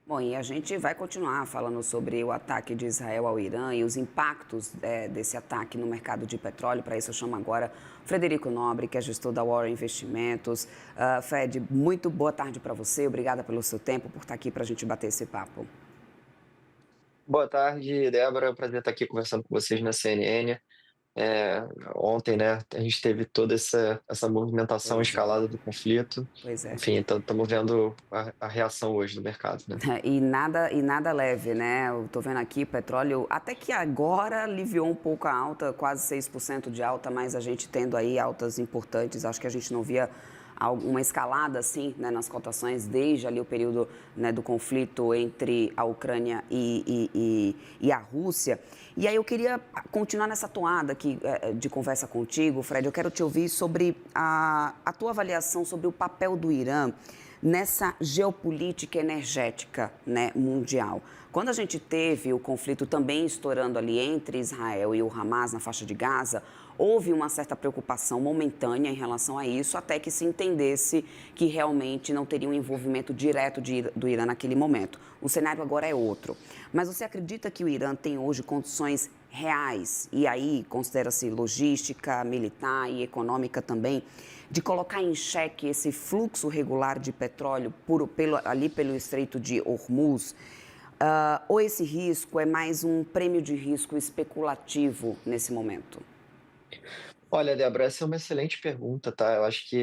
Bom, e a gente vai continuar falando sobre o ataque de Israel ao Irã e os impactos desse ataque no mercado de petróleo. Para isso, eu chamo agora Frederico Nobre, que é gestor da Warren Investimentos. Fred, muito boa tarde para você. Obrigada pelo seu tempo, por estar aqui para a gente bater esse papo. Boa tarde, Débora. É um prazer estar aqui conversando com vocês na CNN. É, Ontem, né, a gente teve toda essa movimentação Pois é, escalada do conflito. pois é. Enfim, estamos vendo a reação hoje do mercado, né? E nada leve, né? Eu tô vendo aqui petróleo, até que agora aliviou um pouco a alta, quase 6% de alta, mas a gente tendo aí altas importantes. Acho que a gente não via uma escalada assim, né, nas cotações desde ali o período, né, do conflito entre a Ucrânia e a Rússia. E aí eu queria continuar nessa toada aqui de conversa contigo, Fred. Eu quero te ouvir sobre a tua avaliação sobre o papel do Irã nessa geopolítica energética, né, mundial. Quando a gente teve o conflito também estourando ali entre Israel e o Hamas na faixa de Gaza, houve uma certa preocupação momentânea em relação a isso, até que se entendesse que realmente não teria um envolvimento direto do Irã naquele momento. O cenário agora é outro. Mas você acredita que o Irã tem hoje condições reais, e aí considera-se logística, militar e econômica também, de colocar em xeque esse fluxo regular de petróleo ali pelo Estreito de Hormuz? Ou esse risco é mais um prêmio de risco especulativo nesse momento? Olha, Débora, essa é uma excelente pergunta, tá? Eu acho que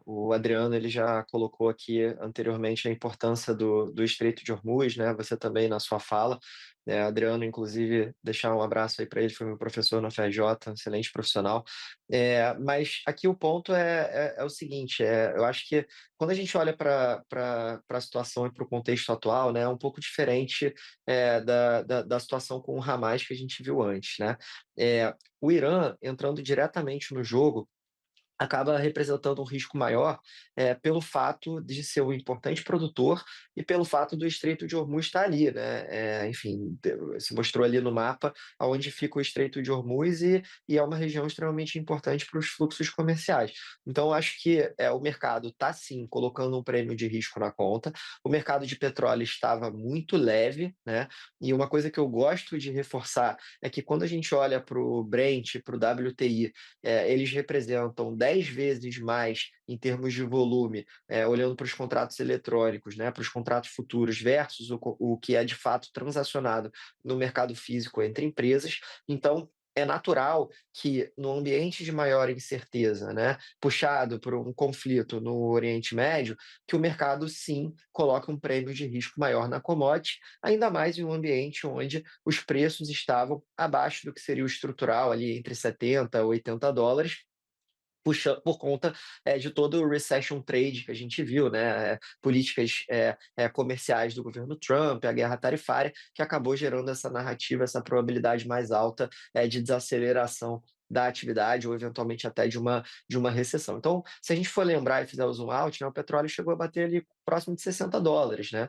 o Adriano ele já colocou aqui anteriormente a importância do Estreito de Hormuz, né? Você também na sua fala, né? Adriano, inclusive, deixar um abraço aí para ele, foi meu professor na FRJ, um excelente profissional. Mas aqui o ponto é o seguinte: eu acho que quando a gente olha para a situação e para o contexto atual, né, é um pouco diferente da situação com o Hamas que a gente viu antes, né? O Irã entrando diretamente no jogo acaba representando um risco maior, pelo fato de ser um importante produtor e pelo fato do Estreito de Hormuz estar ali, né, enfim, se mostrou ali no mapa aonde fica o Estreito de Hormuz e é uma região extremamente importante para os fluxos comerciais. Então acho que, o mercado está sim colocando um prêmio de risco na conta, o mercado de petróleo estava muito leve, né, e uma coisa que eu gosto de reforçar é que quando a gente olha para o Brent, para o WTI, eles representam 10 vezes mais em termos de volume, olhando para os contratos eletrônicos, né, para os contratos futuros versus o que é de fato transacionado no mercado físico entre empresas. Então, é natural que, no ambiente de maior incerteza, né, puxado por um conflito no Oriente Médio, que o mercado sim coloque um prêmio de risco maior na commodity, ainda mais em um ambiente onde os preços estavam abaixo do que seria o estrutural, ali entre 70 a 80 dólares, por conta de todo o recession trade que a gente viu, né? Políticas comerciais do governo Trump, a guerra tarifária, que acabou gerando essa narrativa, essa probabilidade mais alta de desaceleração da atividade ou eventualmente até de uma recessão. Então, se a gente for lembrar e fizer o zoom out, né, o petróleo chegou a bater ali próximo de 60 dólares, né?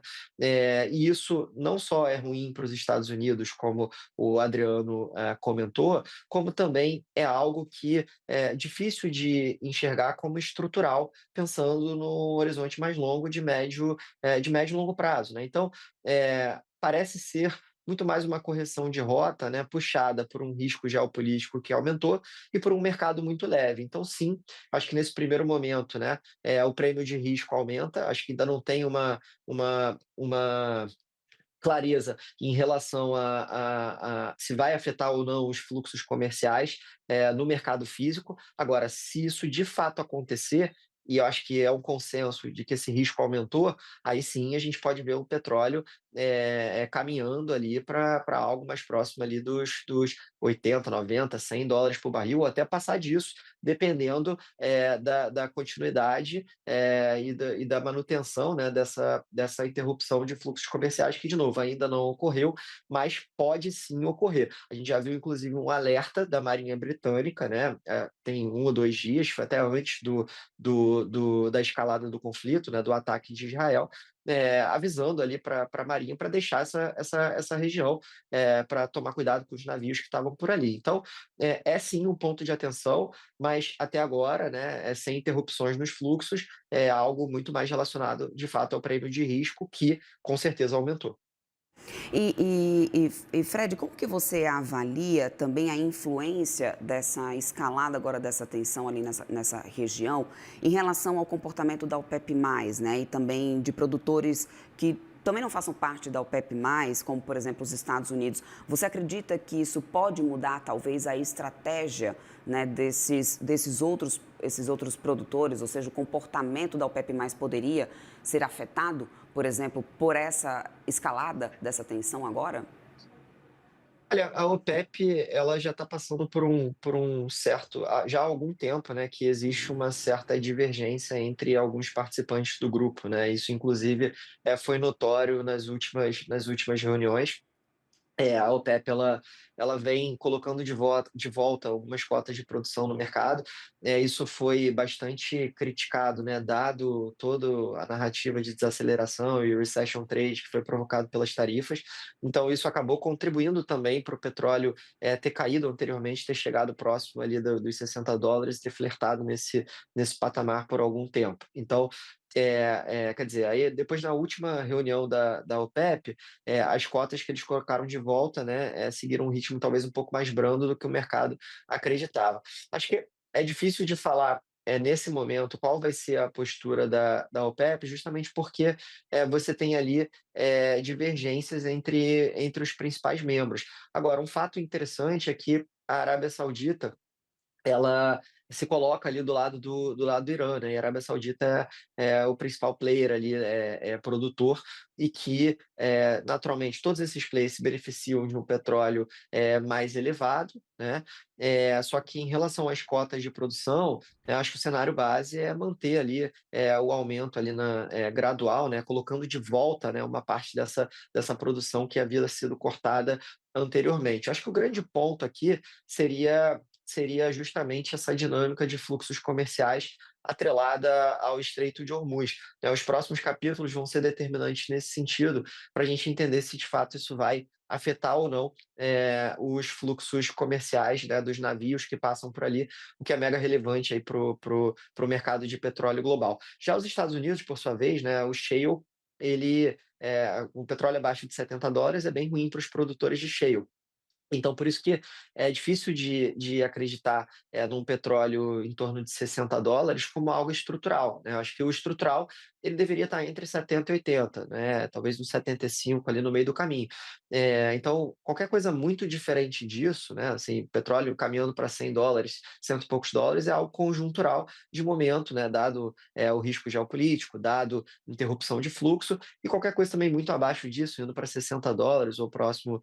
E isso não só é ruim para os Estados Unidos, como o Adriano comentou, como também é algo que é difícil de enxergar como estrutural, pensando no horizonte mais longo de médio e longo prazo, né. Então, parece ser muito mais uma correção de rota, né, puxada por um risco geopolítico que aumentou e por um mercado muito leve. Então sim, acho que nesse primeiro momento, né, o prêmio de risco aumenta, acho que ainda não tem uma clareza em relação a se vai afetar ou não os fluxos comerciais, no mercado físico. Agora, se isso de fato acontecer, e eu acho que é um consenso de que esse risco aumentou, aí sim a gente pode ver o petróleo, caminhando ali para algo mais próximo ali dos 80, 90, 100 dólares por barril, ou até passar disso, dependendo, da continuidade, e da manutenção, né, dessa interrupção de fluxos comerciais, que, de novo, ainda não ocorreu, mas pode sim ocorrer. A gente já viu, inclusive, um alerta da Marinha Britânica, né, tem 1 ou 2 dias, foi até antes da escalada do conflito, né, do ataque de Israel, avisando ali para a Marinha para deixar essa região, para tomar cuidado com os navios que estavam por ali. Então, é sim um ponto de atenção, mas até agora, né, sem interrupções nos fluxos, é algo muito mais relacionado, de fato, ao prêmio de risco, que com certeza aumentou. Fred, como que você avalia também a influência dessa escalada agora dessa tensão ali nessa região em relação ao comportamento da OPEP+, né? E também de produtores que também não façam parte da OPEP+, como, por exemplo, os Estados Unidos. Você acredita que isso pode mudar, talvez, a estratégia, né, esses outros produtores, ou seja, o comportamento da OPEP+, poderia ser afetado, por exemplo, por essa escalada dessa tensão agora? Olha, a OPEP, ela já está passando por um certo já há algum tempo, né, que existe uma certa divergência entre alguns participantes do grupo, né, isso inclusive, foi notório nas últimas reuniões. A OPEP ela vem colocando de volta algumas cotas de produção no mercado. Isso foi bastante criticado, né, dado toda a narrativa de desaceleração e recession trade que foi provocado pelas tarifas. Então isso acabou contribuindo também para o petróleo, ter caído anteriormente, ter chegado próximo ali dos $60, ter flertado nesse patamar por algum tempo. Então, quer dizer, aí depois na última reunião da OPEP, as cotas que eles colocaram de volta, né, seguiram um ritmo talvez um pouco mais brando do que o mercado acreditava. Acho que é difícil de falar, nesse momento, qual vai ser a postura da OPEP, justamente porque, você tem ali, divergências entre os principais membros. Agora, um fato interessante é que a Arábia Saudita ela se coloca ali do lado do Irã, né, e a Arábia Saudita é o principal player ali, é produtor, e que, naturalmente todos esses players se beneficiam de um petróleo, mais elevado, né, só que em relação às cotas de produção, eu acho que o cenário base é manter ali, o aumento ali gradual, né, colocando de volta, né, uma parte dessa produção que havia sido cortada anteriormente. Acho que o grande ponto aqui seria justamente essa dinâmica de fluxos comerciais atrelada ao Estreito de Hormuz, né. Os próximos capítulos vão ser determinantes nesse sentido, para a gente entender se de fato isso vai afetar ou não, os fluxos comerciais, né, dos navios que passam por ali, o que é mega relevante aí pro mercado de petróleo global. Já os Estados Unidos, por sua vez, né, o shale, o petróleo abaixo de $70 é bem ruim para os produtores de shale. Então, por isso que é difícil de acreditar, num petróleo em torno de $60 como algo estrutural, né. Eu acho que o estrutural, ele deveria estar entre 70 e 80, né, talvez uns 75 ali no meio do caminho. Então, qualquer coisa muito diferente disso, né, assim, petróleo caminhando para $100, cento e poucos dólares, é algo conjuntural de momento, né, dado, o risco geopolítico, dado interrupção de fluxo, e qualquer coisa também muito abaixo disso, indo para $60 ou próximo,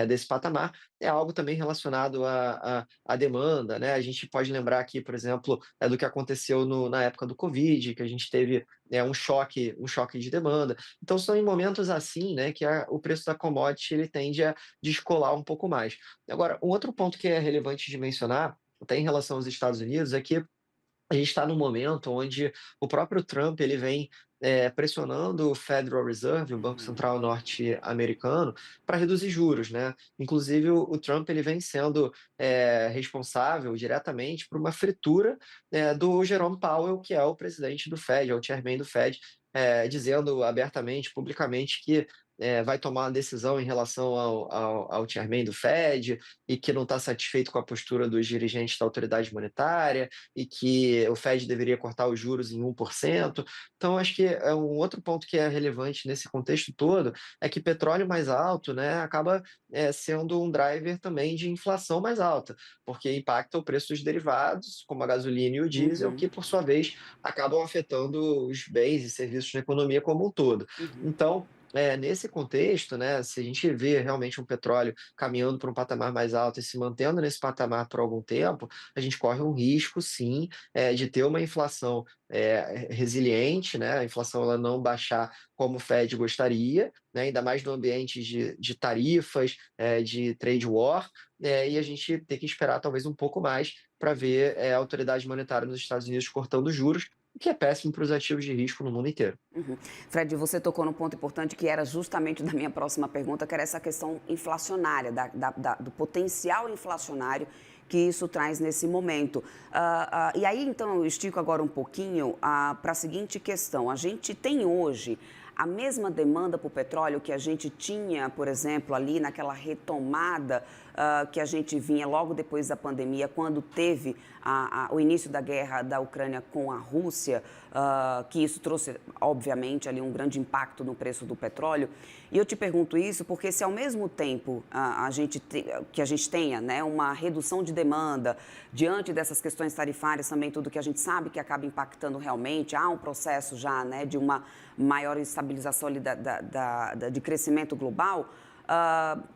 desse patamar, é algo também relacionado à demanda, né. A gente pode lembrar aqui, por exemplo, do que aconteceu na época do Covid, que a gente teve, um choque de demanda. Então são em momentos assim, né, que o preço da commodity ele tende a descolar um pouco mais. Agora, um outro ponto que é relevante de mencionar, até em relação aos Estados Unidos, é que a gente está num momento onde o próprio Trump ele vem, pressionando o Federal Reserve, o Banco Uhum. Central norte-americano, para reduzir juros, né. Inclusive o Trump ele vem sendo, responsável diretamente por uma fritura, do Jerome Powell, que é o presidente do Fed, é o chairman do Fed, dizendo abertamente, publicamente, que, vai tomar uma decisão em relação ao chairman do Fed, e que não está satisfeito com a postura dos dirigentes da autoridade monetária, e que o Fed deveria cortar os juros em 1%. Então, acho que é um outro ponto que é relevante nesse contexto todo, é que petróleo mais alto, né, acaba, sendo um driver também de inflação mais alta, porque impacta o preço dos derivados, como a gasolina e o diesel, Uhum. que por sua vez acabam afetando os bens e serviços na economia como um todo. Uhum. Então, nesse contexto, né, se a gente vê realmente um petróleo caminhando para um patamar mais alto e se mantendo nesse patamar por algum tempo, a gente corre um risco, sim, de ter uma inflação, resiliente, né, a inflação ela não baixar como o Fed gostaria, né, ainda mais no ambiente de tarifas, de trade war, e a gente ter que esperar talvez um pouco mais para ver, a autoridade monetária nos Estados Unidos cortando juros, o que é péssimo para os ativos de risco no mundo inteiro. Uhum. Fred, você tocou num ponto importante que era justamente da minha próxima pergunta, que era essa questão inflacionária, do potencial inflacionário que isso traz nesse momento. E aí, então, eu estico agora um pouquinho para a seguinte questão. A gente tem hoje a mesma demanda por petróleo que a gente tinha, por exemplo, ali naquela retomada que a gente vinha logo depois da pandemia, quando teve o início da guerra da Ucrânia com a Rússia, que isso trouxe, obviamente, ali um grande impacto no preço do petróleo. E eu te pergunto isso porque se ao mesmo tempo que a gente tenha, né, uma redução de demanda, diante dessas questões tarifárias também, tudo que a gente sabe que acaba impactando realmente, há um processo já, né, de uma maior estabilização ali de crescimento global,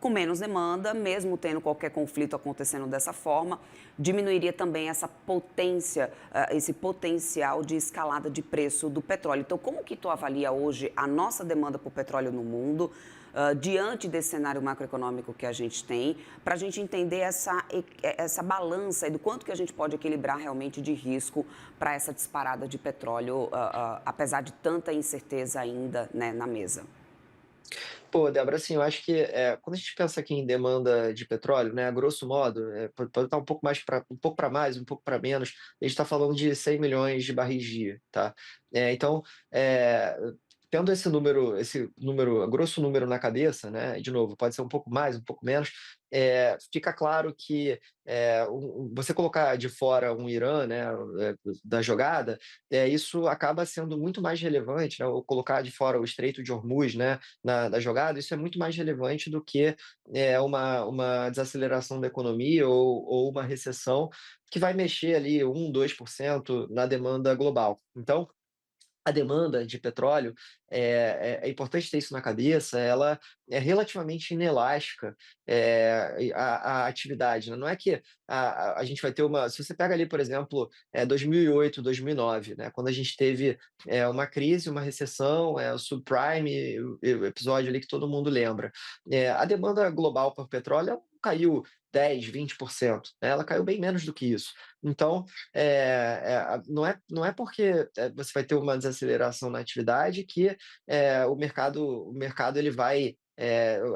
com menos demanda, mesmo tendo qualquer conflito acontecendo dessa forma, diminuiria também essa potência, esse potencial de escalada de preço do petróleo. Então, como que tu avalia hoje a nossa demanda por petróleo no mundo, diante desse cenário macroeconômico que a gente tem, para a gente entender essa balança e do quanto que a gente pode equilibrar realmente de risco para essa disparada de petróleo, apesar de tanta incerteza ainda, né, na mesa? Pô, Débora, assim, eu acho que quando a gente pensa aqui em demanda de petróleo, né, a grosso modo, pode estar um pouco mais para um pouco para mais, um pouco para menos, a gente está falando de 100 milhões de barris dia, tá? Então, é, tendo esse número, grosso número na cabeça, né, de novo, pode ser um pouco mais, um pouco menos, fica claro que você colocar de fora um Irã, né, da jogada, isso acaba sendo muito mais relevante, né, ou colocar de fora o Estreito de Hormuz, né, da jogada, isso é muito mais relevante do que uma desaceleração da economia ou uma recessão que vai mexer ali 1, 2% na demanda global. Então, a demanda de petróleo, é importante ter isso na cabeça, ela é relativamente inelástica, à atividade, né. Não é que a gente vai ter uma se você pega ali, por exemplo, 2008, 2009, né, quando a gente teve, uma crise, uma recessão, o subprime, o episódio ali que todo mundo lembra. A demanda global por petróleo ela não caiu 10, 20%, né, ela caiu bem menos do que isso. Então, não é porque você vai ter uma desaceleração na atividade que o mercado ele vai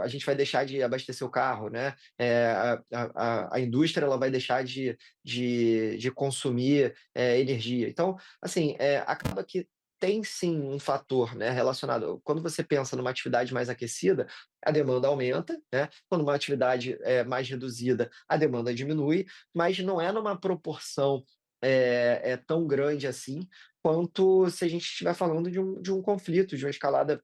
a gente vai deixar de abastecer o carro, né? A indústria ela vai deixar de consumir energia. Então, assim, acaba que tem sim um fator, né, relacionado. Quando você pensa numa atividade mais aquecida, a demanda aumenta, né? Quando uma atividade é mais reduzida, a demanda diminui, mas não é numa proporção tão grande assim, quanto se a gente estiver falando de um conflito, de uma escalada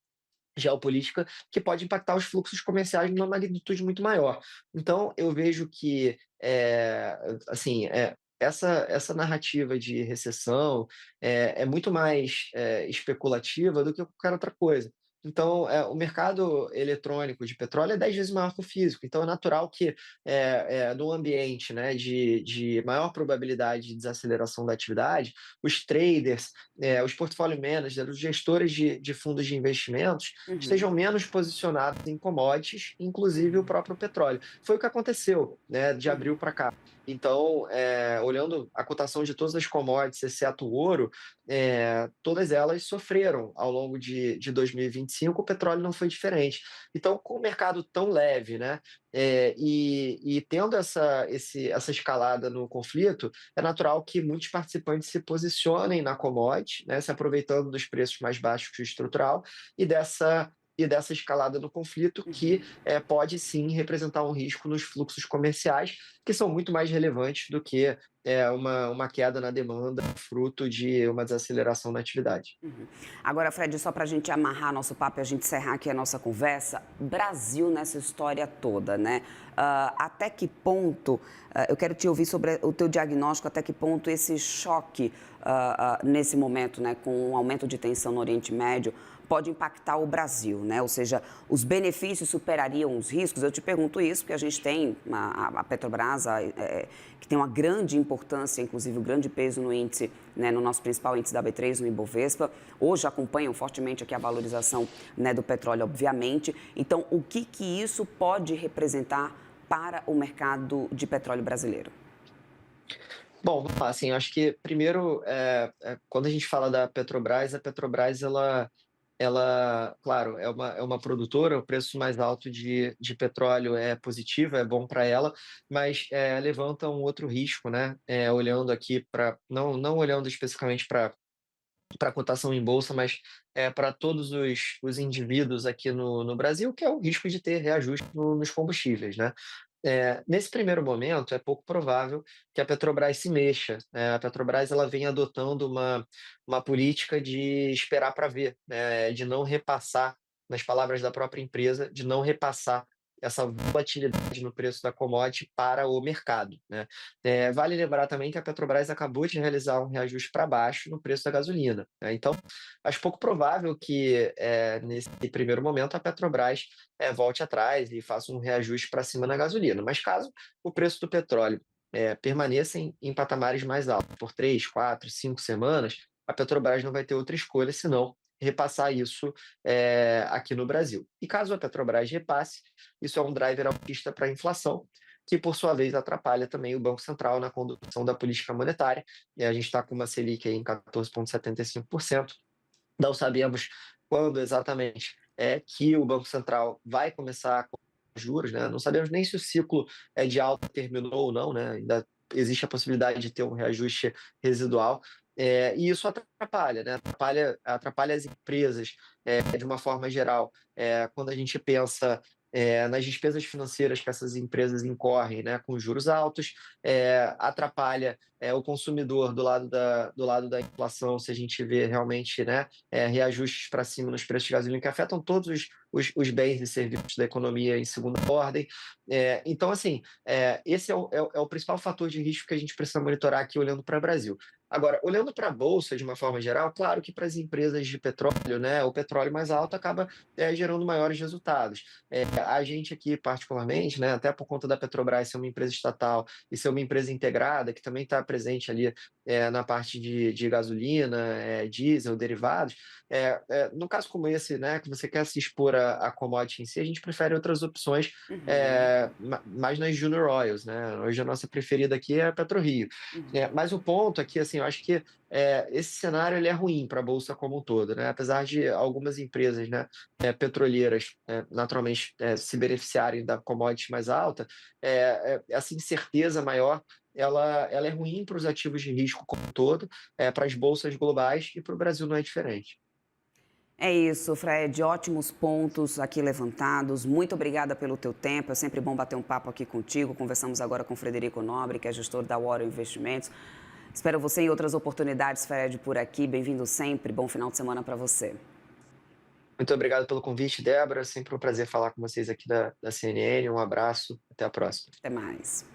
geopolítica que pode impactar os fluxos comerciais numa magnitude muito maior. Então eu vejo que, assim, essa narrativa de recessão é muito mais, especulativa do que qualquer outra coisa. Então, o mercado eletrônico de petróleo é 10 vezes maior que o físico, então é natural que, num ambiente, né, de maior probabilidade de desaceleração da atividade, os traders, os portfólio managers, os gestores de fundos de investimentos, Uhum. estejam menos posicionados em commodities, inclusive o próprio petróleo. Foi o que aconteceu, né, de Uhum. abril para cá. Então, olhando a cotação de todas as commodities, exceto o ouro, todas elas sofreram ao longo de 2025, o petróleo não foi diferente. Então, com o mercado tão leve, né, e tendo essa escalada no conflito, é natural que muitos participantes se posicionem na commodity, né, se aproveitando dos preços mais baixos do estrutural e dessa escalada no conflito que pode sim representar um risco nos fluxos comerciais, que são muito mais relevantes do que uma queda na demanda fruto de uma desaceleração na atividade. Uhum. Agora, Fred, só para a gente amarrar nosso papo e a gente encerrar aqui a nossa conversa, Brasil nessa história toda, né? Até que ponto, eu quero te ouvir sobre o teu diagnóstico, até que ponto esse choque nesse momento, né, com um aumento de tensão no Oriente Médio, pode impactar o Brasil, né? Ou seja, os benefícios superariam os riscos? Eu te pergunto isso porque a gente tem a Petrobras, que tem uma grande importância, inclusive um grande peso no índice, né, no nosso principal índice da B3, no Ibovespa. Hoje acompanham fortemente aqui a valorização, né, do petróleo, obviamente. Então, o que isso pode representar para o mercado de petróleo brasileiro? Bom, vamos lá, assim, eu acho que primeiro, quando a gente fala da Petrobras, a Petrobras ela, claro, é uma produtora, o preço mais alto de petróleo é positivo, é bom para ela, mas, levanta um outro risco, né, olhando aqui para não olhando especificamente para cotação em bolsa, mas, para todos os indivíduos aqui no Brasil, que é o risco de ter reajuste nos combustíveis, né. Nesse primeiro momento, é pouco provável que a Petrobras se mexa. A Petrobras ela vem adotando uma política de esperar para ver, né, de não repassar, nas palavras da própria empresa, de não repassar essa volatilidade no preço da commodity para o mercado, né. Vale lembrar também que a Petrobras acabou de realizar um reajuste para baixo no preço da gasolina, né, então acho pouco provável que, nesse primeiro momento, a Petrobras volte atrás e faça um reajuste para cima na gasolina. Mas caso o preço do petróleo permaneça em patamares mais altos por 3, 4, 5 semanas, a Petrobras não vai ter outra escolha senão repassar isso aqui no Brasil. E caso a Petrobras repasse, isso é um driver alcista para a inflação, que por sua vez atrapalha também o Banco Central na condução da política monetária. E a gente está com uma Selic aí em 14,75%. Não sabemos quando exatamente é que o Banco Central vai começar a cortar juros, né, não sabemos nem se o ciclo, de alta terminou ou não, né, ainda existe a possibilidade de ter um reajuste residual, e isso atrapalha, né, atrapalha as empresas, de uma forma geral. Quando a gente pensa, nas despesas financeiras que essas empresas incorrem, né, com juros altos, atrapalha, o consumidor do lado da inflação, se a gente vê realmente, né, reajustes para cima nos preços de gasolina que afetam todos os bens e serviços da economia em segunda ordem. Então, assim, esse é o principal fator de risco que a gente precisa monitorar aqui olhando para o Brasil. Agora, olhando para a bolsa de uma forma geral, claro que para as empresas de petróleo, né, o petróleo mais alto acaba gerando maiores resultados. A gente aqui, particularmente, né, até por conta da Petrobras ser uma empresa estatal e ser uma empresa integrada, que também está presente ali na parte de gasolina, diesel, derivados, no caso como esse, né, que você quer se expor a commodity em si, a gente prefere outras opções Uhum, mais nas junior oils, né? Hoje a nossa preferida aqui é a PetroRio. uhum. Mas o ponto aqui, assim, eu acho que esse cenário ele é ruim para a bolsa como um todo, né? Apesar de algumas empresas, né, petroleiras, naturalmente se beneficiarem da commodity mais alta, essa incerteza maior ela é ruim para os ativos de risco como um todo, para as bolsas globais e para o Brasil não é diferente. É isso, Fred. Ótimos pontos aqui levantados. Muito obrigada pelo teu tempo. É sempre bom bater um papo aqui contigo. Conversamos agora com o Frederico Nobre, que é gestor da Warren Investimentos. Espero você em outras oportunidades, Fred, por aqui. Bem-vindo sempre. Bom final de semana para você. Muito obrigado pelo convite, Débora. Sempre um prazer falar com vocês aqui da CNN. Um abraço, até a próxima. Até mais.